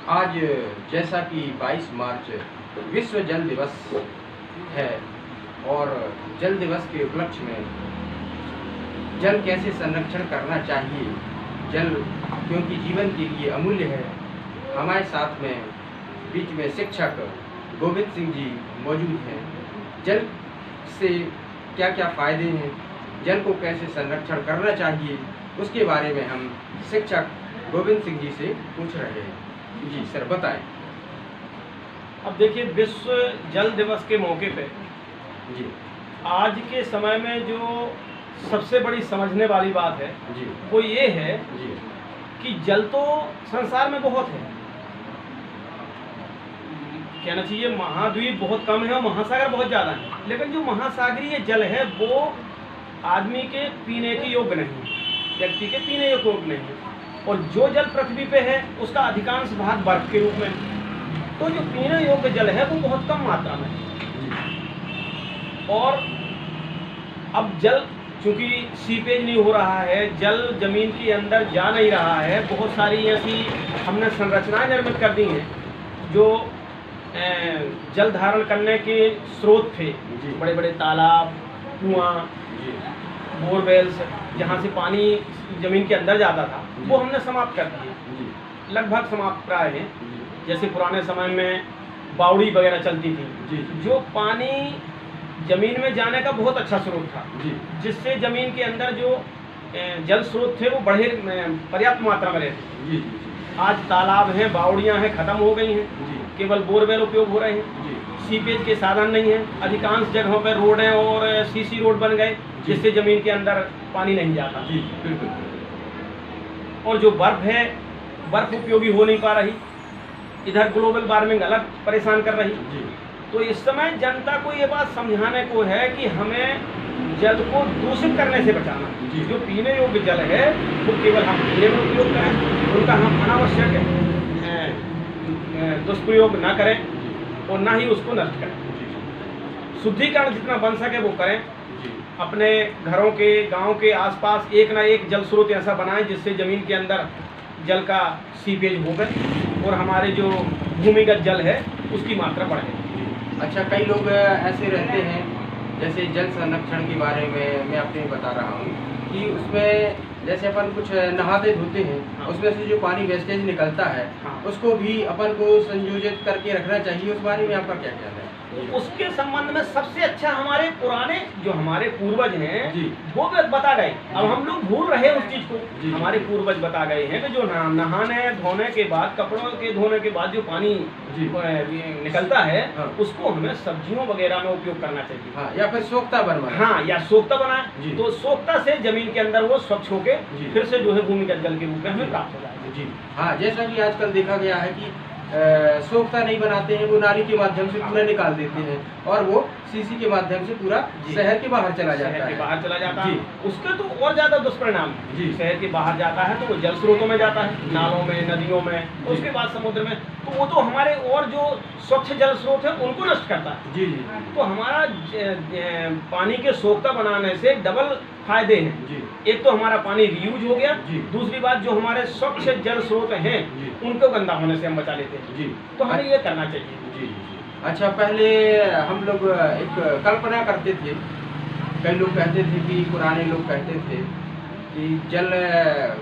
आज जैसा कि 22 मार्च विश्व जल दिवस है और जल दिवस के उपलक्ष्य में जल कैसे संरक्षण करना चाहिए, जल क्योंकि जीवन के लिए अमूल्य है। हमारे साथ में बीच में शिक्षक गोविंद सिंह जी मौजूद हैं। जल से क्या क्या फ़ायदे हैं, जल को कैसे संरक्षण करना चाहिए, उसके बारे में हम शिक्षक गोविंद सिंह जी से पूछ रहे हैं। जी सर बताएं। अब देखिए, विश्व जल दिवस के मौके पे जी आज के समय में जो सबसे बड़ी समझने वाली बात है जी वो ये है जी कि जल तो संसार में बहुत है, कहना चाहिए महाद्वीप बहुत कम है और महासागर बहुत ज़्यादा है, लेकिन जो महासागरीय जल है वो आदमी के पीने के योग्य नहीं है, व्यक्ति के पीने योग्य नहीं है। और जो जल पृथ्वी पे है उसका अधिकांश भाग बर्फ के रूप में है। तो जो पीने योग्य जल है वो बहुत कम मात्रा में है। और अब जल चूँकि सीपेज नहीं हो रहा है, जल जमीन के अंदर जा नहीं रहा है, बहुत सारी ऐसी हमने संरचनाएं निर्मित कर दी हैं जो जल धारण करने के स्रोत थे, बड़े बड़े तालाब, कुआं, बोरवेल्स, जहाँ से पानी जमीन के अंदर जाता था, वो हमने समाप्त कर दिए, लगभग समाप्त कराए हैं। जैसे पुराने समय में बावड़ी वगैरह चलती थी, जो पानी जमीन में जाने का बहुत अच्छा स्रोत था, जिससे जमीन के अंदर जो जल स्रोत थे वो बड़े पर्याप्त मात्रा में रहते। आज तालाब हैं, बावड़ियाँ हैं, ख़त्म हो गई हैं, केवल बोरवेल उपयोग हो रहे हैं, सीपेज के साधन नहीं हैं। अधिकांश जगहों पर रोड हैं और सीसी रोड बन गए, जिससे ज़मीन के अंदर पानी नहीं जाता। और जो बर्फ़ है, बर्फ़ उपयोगी हो नहीं पा रही, इधर ग्लोबल वार्मिंग अलग परेशान कर रही। तो इस समय जनता को ये बात समझाने को है कि हमें जल को दूषित करने से बचाना। जो पीने योग्य जल है वो केवल हम पीने में उपयोग करें, उनका हम अनावश्यक दुष्प्रयोग ना करें और ना ही उसको नष्ट करें। शुद्धिकरण जितना बन सके वो करें। अपने घरों के, गांव के आसपास एक ना एक जल स्रोत ऐसा बनाएं जिससे ज़मीन के अंदर जल का सीपेज हो गए और हमारे जो भूमिगत जल है उसकी मात्रा बढ़े। अच्छा, कई लोग ऐसे रहते हैं, जैसे जल संरक्षण के बारे में मैं अपने बता रहा हूँ कि उसमें जैसे अपन कुछ नहाते धोते हैं, उसमें से जो पानी वेस्टेज निकलता है उसको भी अपन को संयोजित करके रखना चाहिए। उस बारे में आपका क्या कहना है? उसके संबंध में सबसे अच्छा हमारे पुराने जो हमारे पूर्वज हैं वो बता गए। अब हम लोग भूल रहे हैं उस चीज को। हमारे पूर्वज बता गए हैं कि जो नहाने धोने के बाद, कपड़ों के धोने के बाद जो पानी निकलता है उसको हमें सब्जियों वगैरह में उपयोग करना चाहिए। या फिर सोख्ता बनवाना। या सोख्ता बनाए तो सोख्ता से जमीन के अंदर वो स्वच्छ होके फिर से जो है भूमिगत जल के रूप में हमें प्राप्त हो जाएगा। जैसा कि आजकल देखा गया है कि सोख्ता नहीं बनाते हैं, वो नाली के माध्यम से पूरा निकाल देते हैं और वो सीसी के माध्यम से पूरा शहर के बाहर चला जाता है। उसके तो और ज्यादा दुष्परिणाम शहर के बाहर जाता है तो वो जल स्रोतों में जाता है, नालों में, नदियों में, उसके बाद समुद्र में, तो वो तो हमारे और जो स्वच्छ जल स्रोत है उनको नष्ट करता है। तो हमारा पानी के सोख्ता बनाने से डबल फायदे हैं। एक तो हमारा पानी रीयूज हो गया, दूसरी बात जो हमारे स्वच्छ जल स्रोत हैं उनको गंदा होने से हम बचा लेते हैं। तो हमें ये करना चाहिए। अच्छा, पहले हम लोग एक कल्पना करते थे, कई लोग कहते थे कि पुराने लोग कहते थे कि जल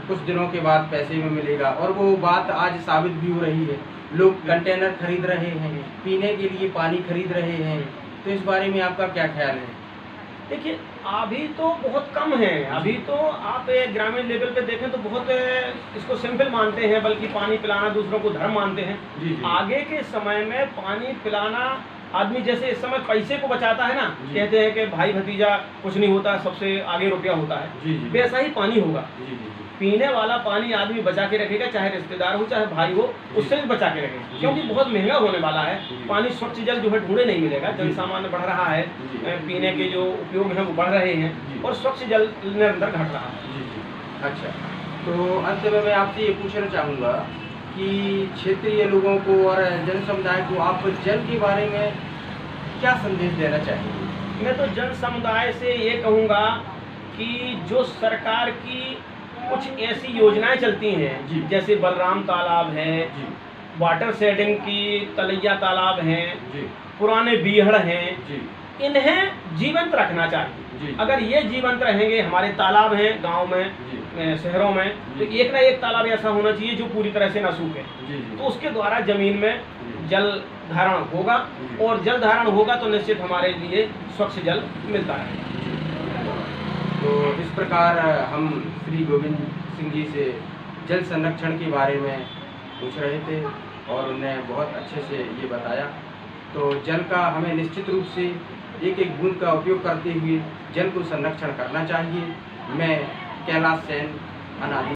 कुछ दिनों के बाद पैसे में मिलेगा, और वो बात आज साबित भी हो रही है। लोग कंटेनर खरीद रहे हैं, पीने के लिए पानी खरीद रहे हैं। तो इस बारे में आपका क्या ख्याल है? देखिए, अभी तो बहुत कम है। अभी तो आप ग्रामीण लेवल पे देखें तो बहुत इसको सिंपल मानते हैं, बल्कि पानी पिलाना दूसरों को धर्म मानते हैं। आगे के समय में पानी पिलाना आदमी जैसे इस समय पैसे को बचाता है ना, कहते हैं कि भाई भतीजा कुछ नहीं होता, सबसे आगे रुपया होता है, वैसा ही पानी होगा। पीने वाला पानी आदमी बचा के रखेगा, चाहे रिश्तेदार हो चाहे भाई हो, उससे भी बचा के रखेगा, क्योंकि बहुत महंगा होने वाला है। पानी स्वच्छ जल जो है ढूंढे नहीं मिलेगा। जल सामान्य बढ़ रहा है, पीने के जो उपयोग हैं वो बढ़ रहे हैं और स्वच्छ जल निरंतर घट रहा है। अच्छा, तो अंत में मैं आपसे ये पूछना चाहूँगा कि क्षेत्रीय लोगों को और जन समुदाय को आप जल के बारे में क्या संदेश देना चाहेंगे? मैं तो जन समुदाय से ये कहूँगा कि जो सरकार की कुछ ऐसी योजनाएं चलती हैं, जैसे बलराम तालाब है, वाटर शेडिंग की तलैया तालाब हैं, जी पुराने बीहड़ हैं, जी इन्हें जीवंत रखना चाहिए। जी अगर ये जीवंत रहेंगे, हमारे तालाब हैं गांव में, जी शहरों में, तो जी। एक ना एक तालाब ऐसा होना चाहिए जो पूरी तरह से ना सूखे, जी जी तो उसके द्वारा जमीन में जी। जल धारण होगा, जी। और जल धारण होगा तो निश्चित हमारे लिए स्वच्छ जल मिलता रहेगा। तो इस प्रकार हम श्री गोविंद सिंह जी से जल संरक्षण के बारे में पूछ रहे थे और उन्हें बहुत अच्छे से ये बताया। तो जल का हमें निश्चित रूप से एक एक बूंद का उपयोग करते हुए जल को संरक्षण करना चाहिए। मैं कैलाश सेन, अनादि।